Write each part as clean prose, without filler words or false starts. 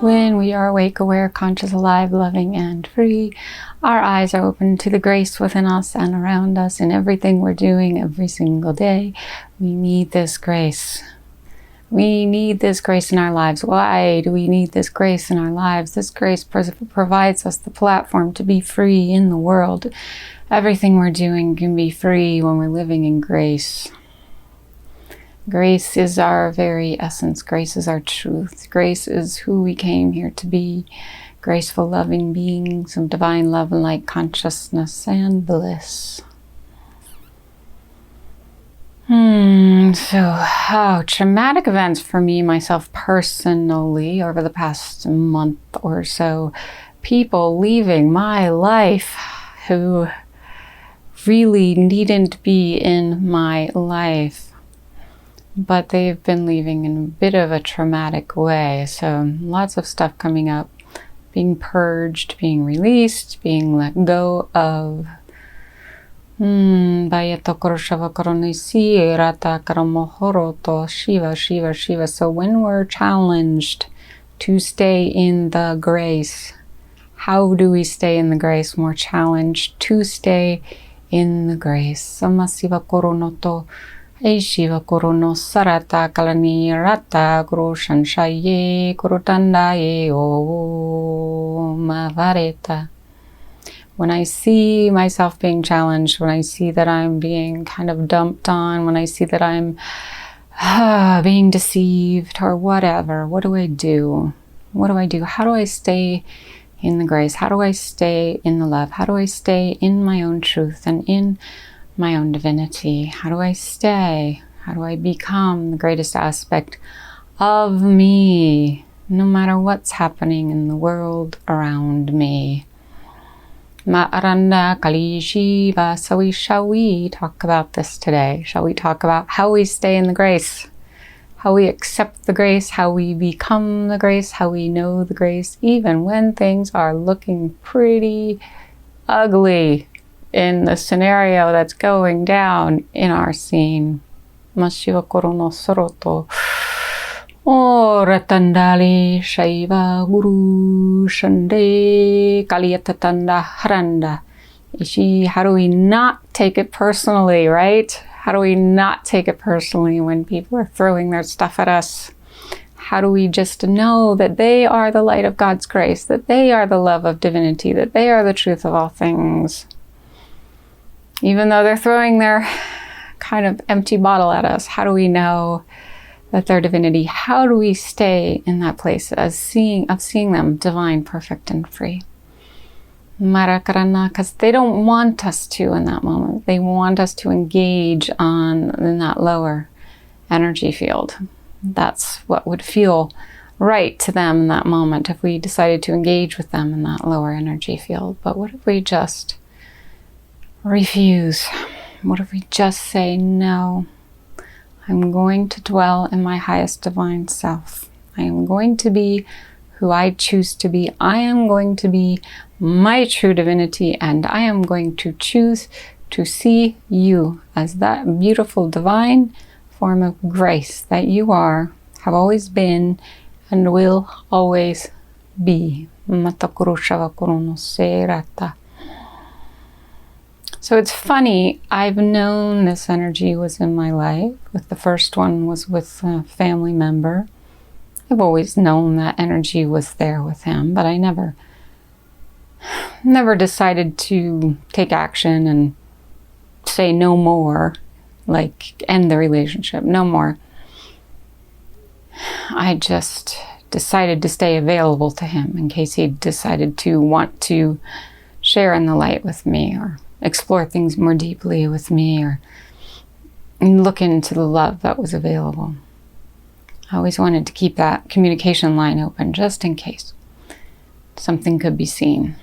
When we are awake, aware, conscious, alive, loving, and free, our eyes are open to the grace within us and around us in everything we're doing every single day. We need this grace. We need this grace in our lives. Why do we need this grace in our lives? This grace provides us the platform to be free in the world. Everything we're doing can be free when we're living in grace. Grace is our very essence. Grace is our truth. Grace is who we came here to be. Graceful, loving beings of divine love and light consciousness and bliss. Traumatic events for me, myself personally, over the past month or so. People leaving my life who really needn't be in my life. But they've been leaving in a bit of a traumatic way. So lots of stuff coming up, being purged, being released, being let go of. Shiva, Shiva, Shiva. So when we're challenged to stay in the grace, how do we stay in the grace? When we're challenged to stay in the grace. Samasiva Koronoto. Shiva Korono Sarata Kalani Rata Guru Shanshaye Guru Tandaye Om Vareta. When I see myself being challenged, when I see that I'm being kind of dumped on, when I see that I'm being deceived or whatever, what do I do? What do I do? How do I stay in the grace? How do I stay in the love? How do I stay in my own truth and in my own divinity? How do I stay? How do I become the greatest aspect of me, no matter what's happening in the world around me? Ma'aranda Kali Shiva. So shall we talk about this today? Shall we talk about how we stay in the grace? How we accept the grace, how we become the grace, how we know the grace, even when things are looking pretty ugly in the scenario that's going down in our scene. Mashiva Korono Soroto. O Ratandali Shaiva Guru Shande Kaliyatatanda Haranda. Ishi, how do we not take it personally, right? How do we not take it personally when people are throwing their stuff at us? How do we just know that they are the light of God's grace, that they are the love of divinity, that they are the truth of all things? Even though they're throwing their kind of empty bottle at us, how do we know that they're divinity? How do we stay in that place of seeing them divine, perfect, and free? Marakarana, because they don't want us to in that moment. They want us to engage in that lower energy field. That's what would feel right to them in that moment if we decided to engage with them in that lower energy field. But what if we just refuse? What if we just say, no, I'm going to dwell in my highest divine self. I am going to be who I choose to be. I am going to be my true divinity, and I am going to choose to see you as that beautiful divine form of grace that you are, have always been, and will always be. So it's funny, I've known this energy was in my life. The first one was with a family member. I've always known that energy was there with him, but I never decided to take action and say no more, like end the relationship, no more. I just decided to stay available to him in case he decided to want to share in the light with me or explore things more deeply with me or look into the love that was available. I always wanted to keep that communication line open just in case something could be seen.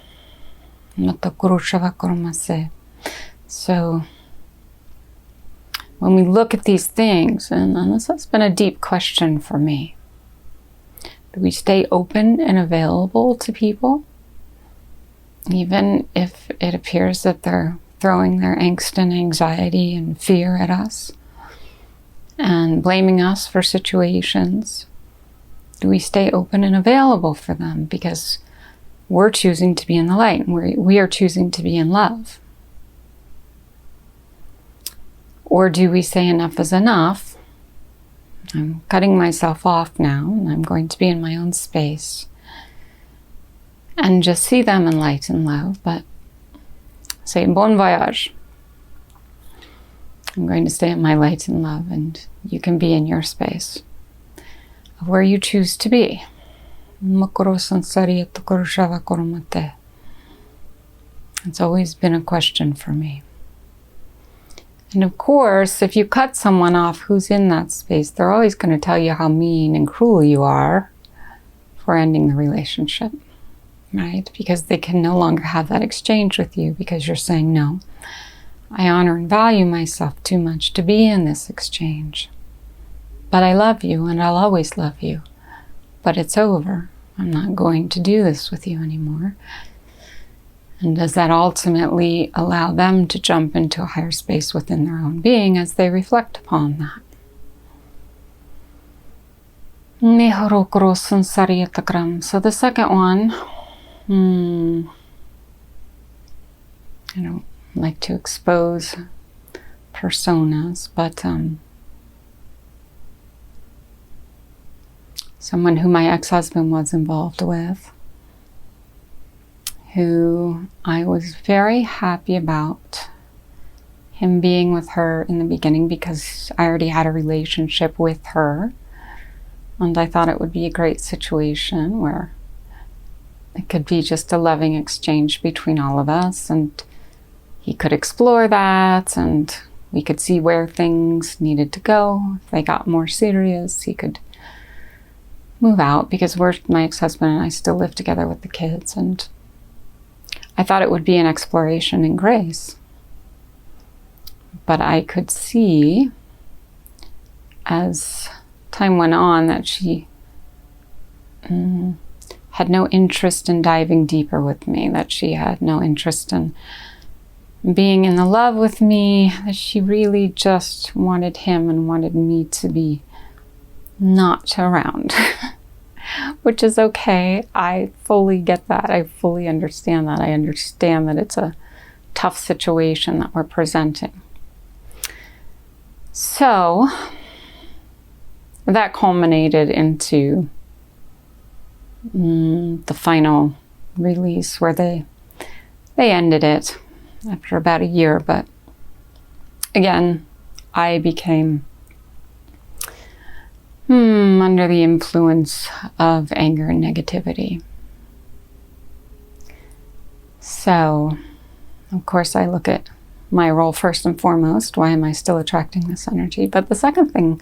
So when we look at these things, and this has been a deep question for me, do we stay open and available to people even if it appears that they're throwing their angst and anxiety and fear at us? and blaming us for situations? Do we stay open and available for them because we're choosing to be in the light and we are choosing to be in love? Or do we say enough is enough? I'm cutting myself off now and I'm going to be in my own space and just see them in light and love, but say bon voyage. I'm going to stay in my light and love, and you can be in your space of where you choose to be. It's always been a question for me. And of course, if you cut someone off who's in that space, they're always going to tell you how mean and cruel you are for ending the relationship, right? Because they can no longer have that exchange with you because you're saying, no, I honor and value myself too much to be in this exchange. But I love you and I'll always love you. But it's over. I'm not going to do this with you anymore. And does that ultimately allow them to jump into a higher space within their own being as they reflect upon that? So the second one, I don't like to expose personas, but someone who my ex-husband was involved with, who I was very happy about him being with her in the beginning because I already had a relationship with her, and I thought it would be a great situation where it could be just a loving exchange between all of us, and he could explore that, and we could see where things needed to go. If they got more serious, he could move out, because my ex-husband and I still live together with the kids, and I thought it would be an exploration in grace. But I could see as time went on that she had no interest in diving deeper with me, that she had no interest in being in the love with me, that she really just wanted him and wanted me to be not around. Which is okay. I fully get that. I fully understand that. I understand that it's a tough situation that we're presenting. So that culminated into the final release where they ended it after about a year. But again, I became under the influence of anger and negativity. So, of course, I look at my role first and foremost. Why am I still attracting this energy? But the second thing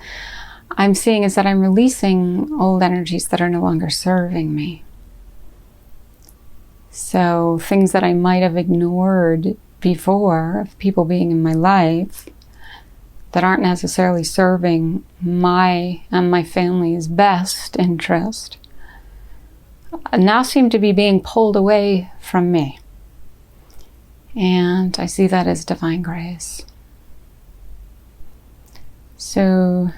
I'm seeing is that I'm releasing old energies that are no longer serving me. So things that I might have ignored before of people being in my life that aren't necessarily serving my and my family's best interest now seem to be being pulled away from me. And I see that as divine grace. So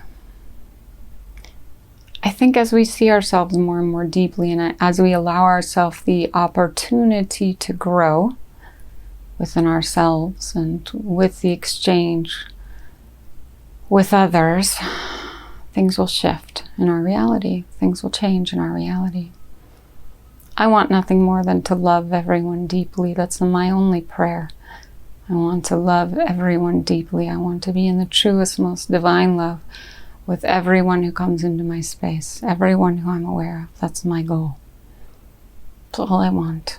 I think as we see ourselves more and more deeply, and as we allow ourselves the opportunity to grow within ourselves and with the exchange with others, things will shift in our reality. Things will change in our reality. I want nothing more than to love everyone deeply. That's my only prayer. I want to love everyone deeply. I want to be in the truest, most divine love with everyone who comes into my space, everyone who I'm aware of. That's my goal. That's all I want.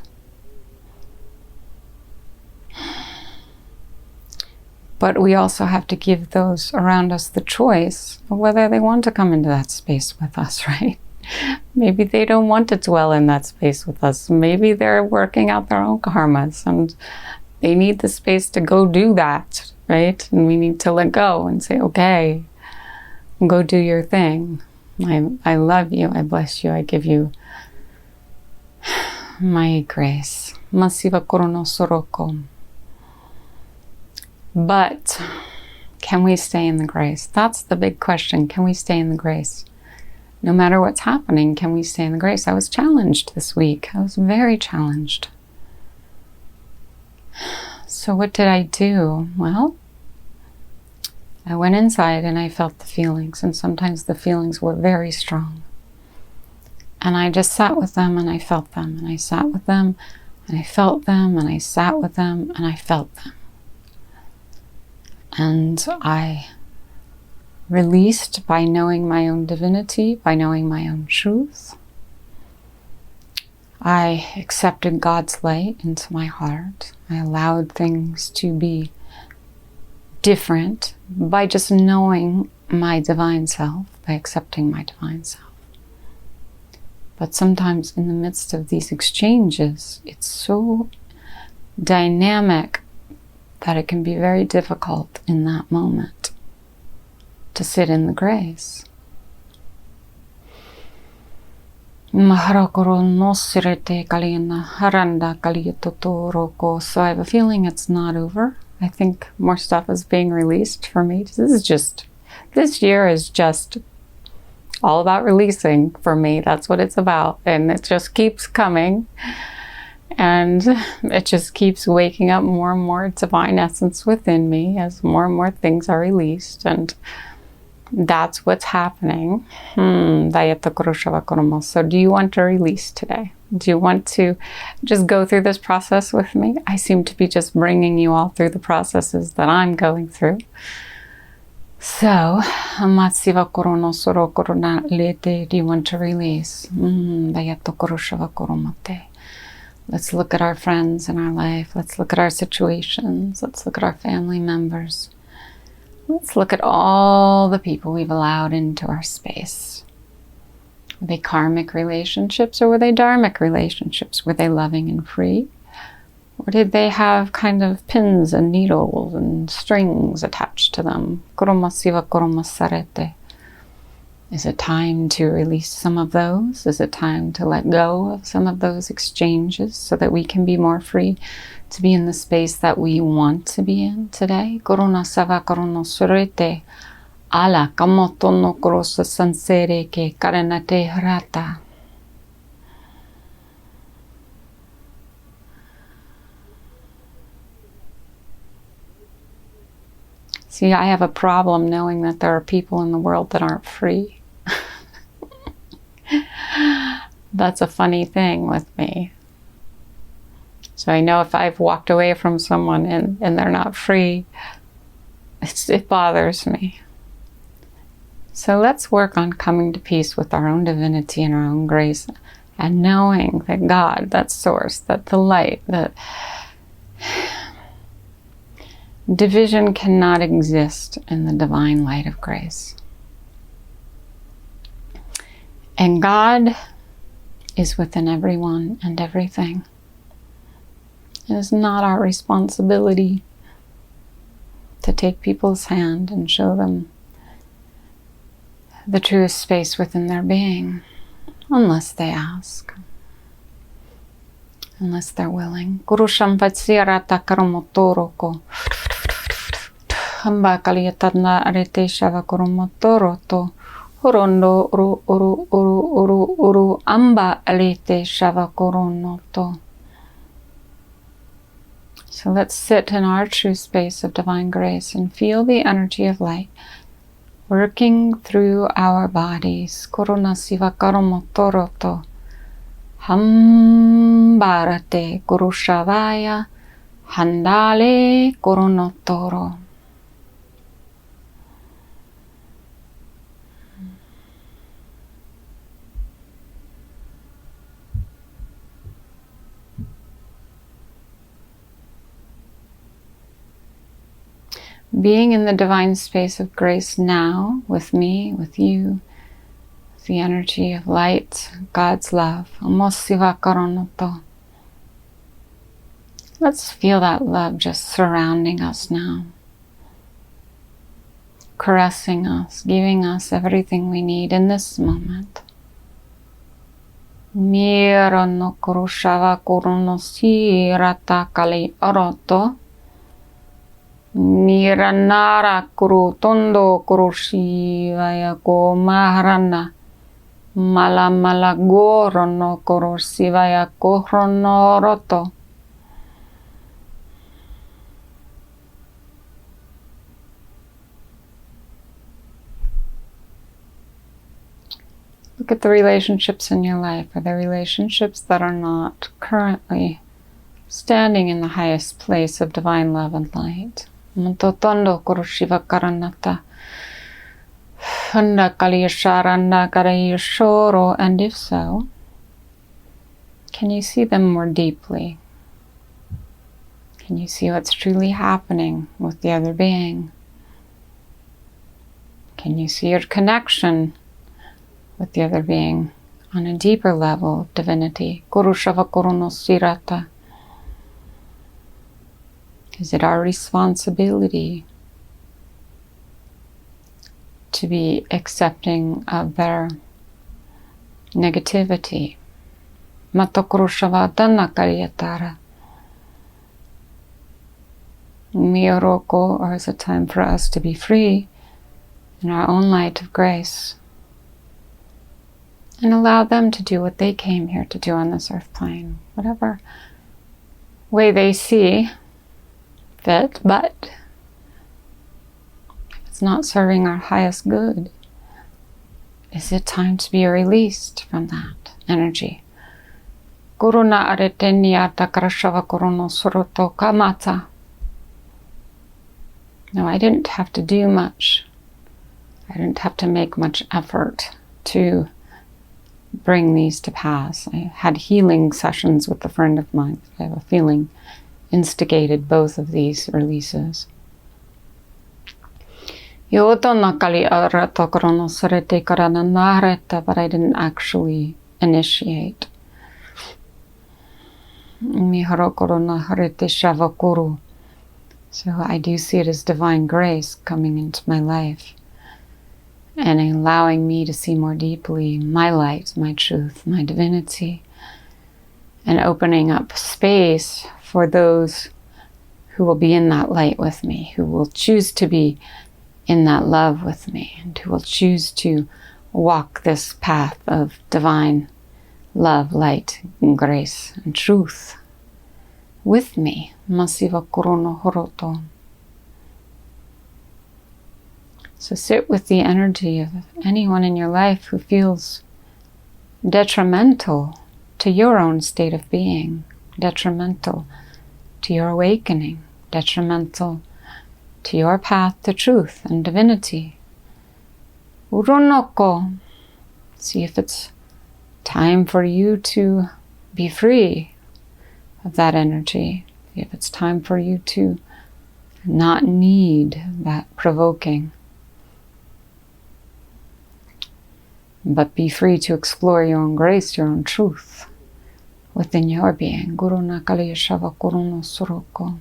But we also have to give those around us the choice of whether they want to come into that space with us, right? Maybe they don't want to dwell in that space with us. Maybe they're working out their own karmas and they need the space to go do that, right? And we need to let go and say, okay, go do your thing. I love you. I bless you. I give you my grace. Masiva korono soroko. But Can we stay in the grace? That's the big question. Can we stay in the grace? No matter what's happening, can we stay in the grace? I was challenged this week. I was very challenged. So what did I do? Well, I went inside and I felt the feelings, and sometimes the feelings were very strong. And I just sat with them and I felt them, and I sat with them and I felt them, and I sat with them and I felt them. And I released by knowing my own divinity, by knowing my own truth. I accepted God's light into my heart. I allowed things to be different by just knowing my divine self, by accepting my divine self. But sometimes in the midst of these exchanges, it's so dynamic that it can be very difficult in that moment to sit in the grace. So I have a feeling it's not over. I think more stuff is being released for me. This year is just all about releasing for me. That's what it's about. And it just keeps coming. And it just keeps waking up more and more divine essence within me as more and more things are released. And that's what's happening. So do you want to release today? Do you want to just go through this process with me? I seem to be just bringing you all through the processes that I'm going through. So, do you want to release? Let's look at our friends in our life. Let's look at our situations. Let's look at our family members. Let's look at all the people we've allowed into our space. Were they karmic relationships or were they dharmic relationships? Were they loving and free? Or did they have kind of pins and needles and strings attached to them? Is it time to release some of those? Is it time to let go of some of those exchanges so that we can be more free to be in the space that we want to be in today? Ala kamoto no korosa sansere ke karenate harata. See, I have a problem knowing that there are people in the world that aren't free. That's a funny thing with me. So I know if I've walked away from someone and they're not free, it bothers me. So let's work on coming to peace with our own divinity and our own grace, and knowing that God, that source, that the light, that division cannot exist in the divine light of grace. And God is within everyone and everything. It is not our responsibility to take people's hand and show them the truest space within their being, unless they ask, unless they're willing. Guru Shampatsirata Karamotoroko Hamba Kaliyatana Arete Shava Kurumotoroto Horondo Uru Uru Uru Uru Uru Amba Alete Shava Kurunoto. So let's sit in our true space of divine grace and feel the energy of light working through our bodies. Korona siva karomotoroto. Hambarate kurushavaya. Handale koronotoro. Being in the divine space of grace now, with me, with you, the energy of light, God's love. Let's feel that love just surrounding us now, caressing us, giving us everything we need in this moment. Mira no kurushava kuruno sirata kali oroto. Niranara kuru tondo kuru shivaya ko maharana. Mala gorono kuru shivaya ko roto. Look at the relationships in your life. Are there relationships that are not currently standing in the highest place of divine love and light? Mantotondo kurushiva karanata. And if so, can you see them more deeply? Can you see what's truly happening with the other being? Can you see your connection with the other being on a deeper level of divinity? Kurushava kurunosirata. Is it our responsibility to be accepting of their negativity? Matokurushava danakariyatara. Miyoroko, or is it time for us to be free in our own light of grace and allow them to do what they came here to do on this earth plane, whatever way they see fit, but if it's not serving our highest good, is it time to be released from that energy? Guruna areteniata karashava kuruno suruto kamata. No, I didn't have to do much. I didn't have to make much effort to bring these to pass. I had healing sessions with a friend of mine. I have a feeling instigated both of these releases. But I didn't actually initiate. So I do see it as divine grace coming into my life and allowing me to see more deeply my light, my truth, my divinity, and opening up space for those who will be in that light with me, who will choose to be in that love with me, and who will choose to walk this path of divine love, light, and grace, and truth with me. Masiva kurono horoto. So sit with the energy of anyone in your life who feels detrimental to your own state of being, detrimental to your awakening, detrimental to your path to truth and divinity. Uronoko. See if it's time for you to be free of that energy. If it's time for you to not need that provoking, but be free to explore your own grace, your own truth within your being. Guru Nakali Shava Kuruno Suroko.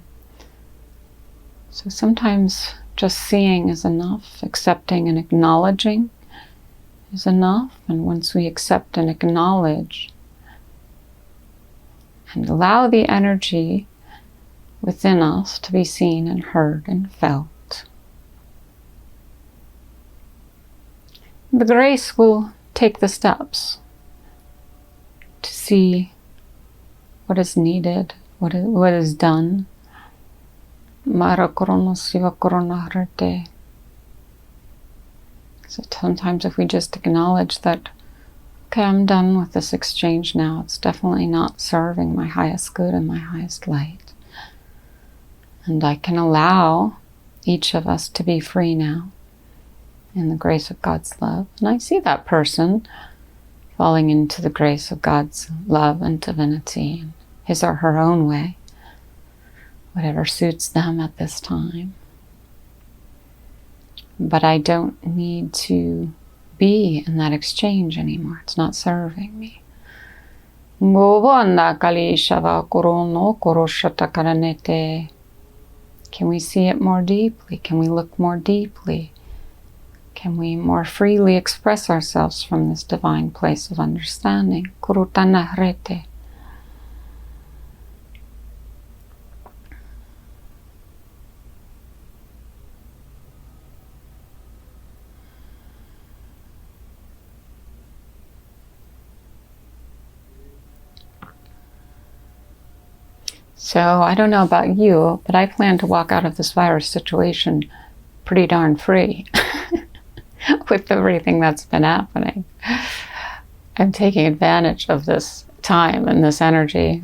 So sometimes just seeing is enough, accepting and acknowledging is enough. And once we accept and acknowledge and allow the energy within us to be seen and heard and felt, the grace will take the steps to see what is needed, what is done. Mara korono siva korona harate. So sometimes if we just acknowledge that, okay, I'm done with this exchange now, it's definitely not serving my highest good and my highest light. And I can allow each of us to be free now in the grace of God's love. And I see that person falling into the grace of God's love and divinity in his or her own way, whatever suits them at this time. But I don't need to be in that exchange anymore. It's not serving me. Can we see it more deeply? Can we look more deeply? Can we more freely express ourselves from this divine place of understanding? Kurutanahrete. So I don't know about you, but I plan to walk out of this virus situation pretty darn free with everything that's been happening. I'm taking advantage of this time and this energy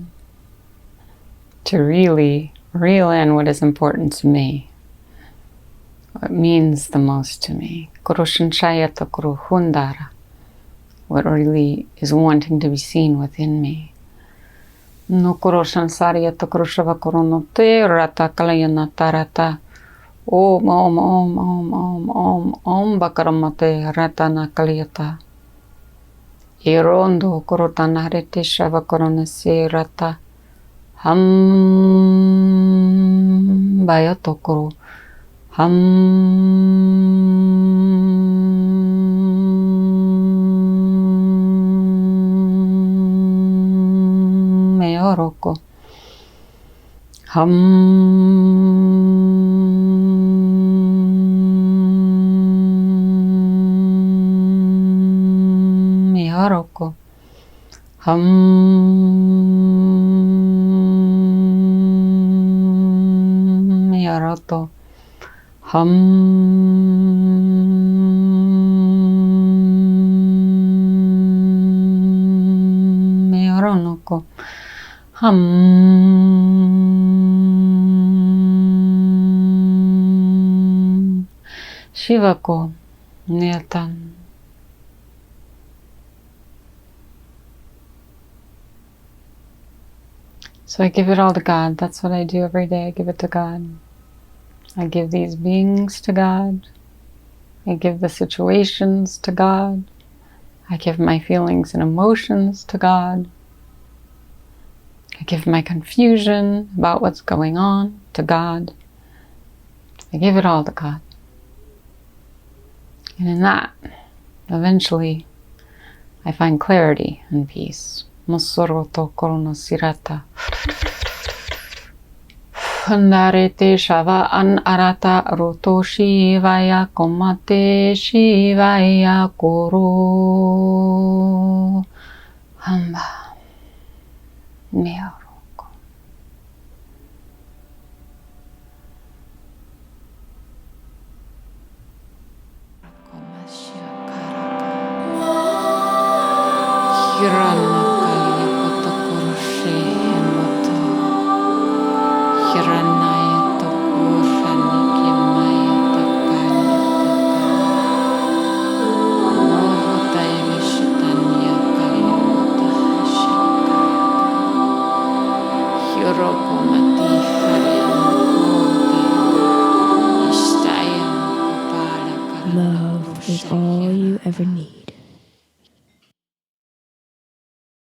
to really reel in what is important to me, what means the most to me. What really is wanting to be seen within me. No koroshan sariyata koroshava koronote rata kalayana tarata om om om om om om om bakaramate ratana kalayata irondo korotana harete shava koronase rata ham bayato koro ham meoroko ham meoroko ham meoroto ham meoronoko ham shivako niyatan. So I give it all to God. That's what I do every day. I give it to God. I give these beings to God. I give the situations to God. I give my feelings and emotions to God. I give my confusion about what's going on to God. I give it all to God. And in that, eventually, I find clarity and peace. Mosoroto koronosirata. Handarete shava an arata roto shivaya komate shivaya koro. Hamba. Meoroko. Hirana kaliya kotokoroshe emoto. Hiranaya tokushani kimaya takanya taka. Nohota evishitanya kaliya motahashaka. Hiroko mati hariyamokote. Ishtaya mokopala Love is all you ever need.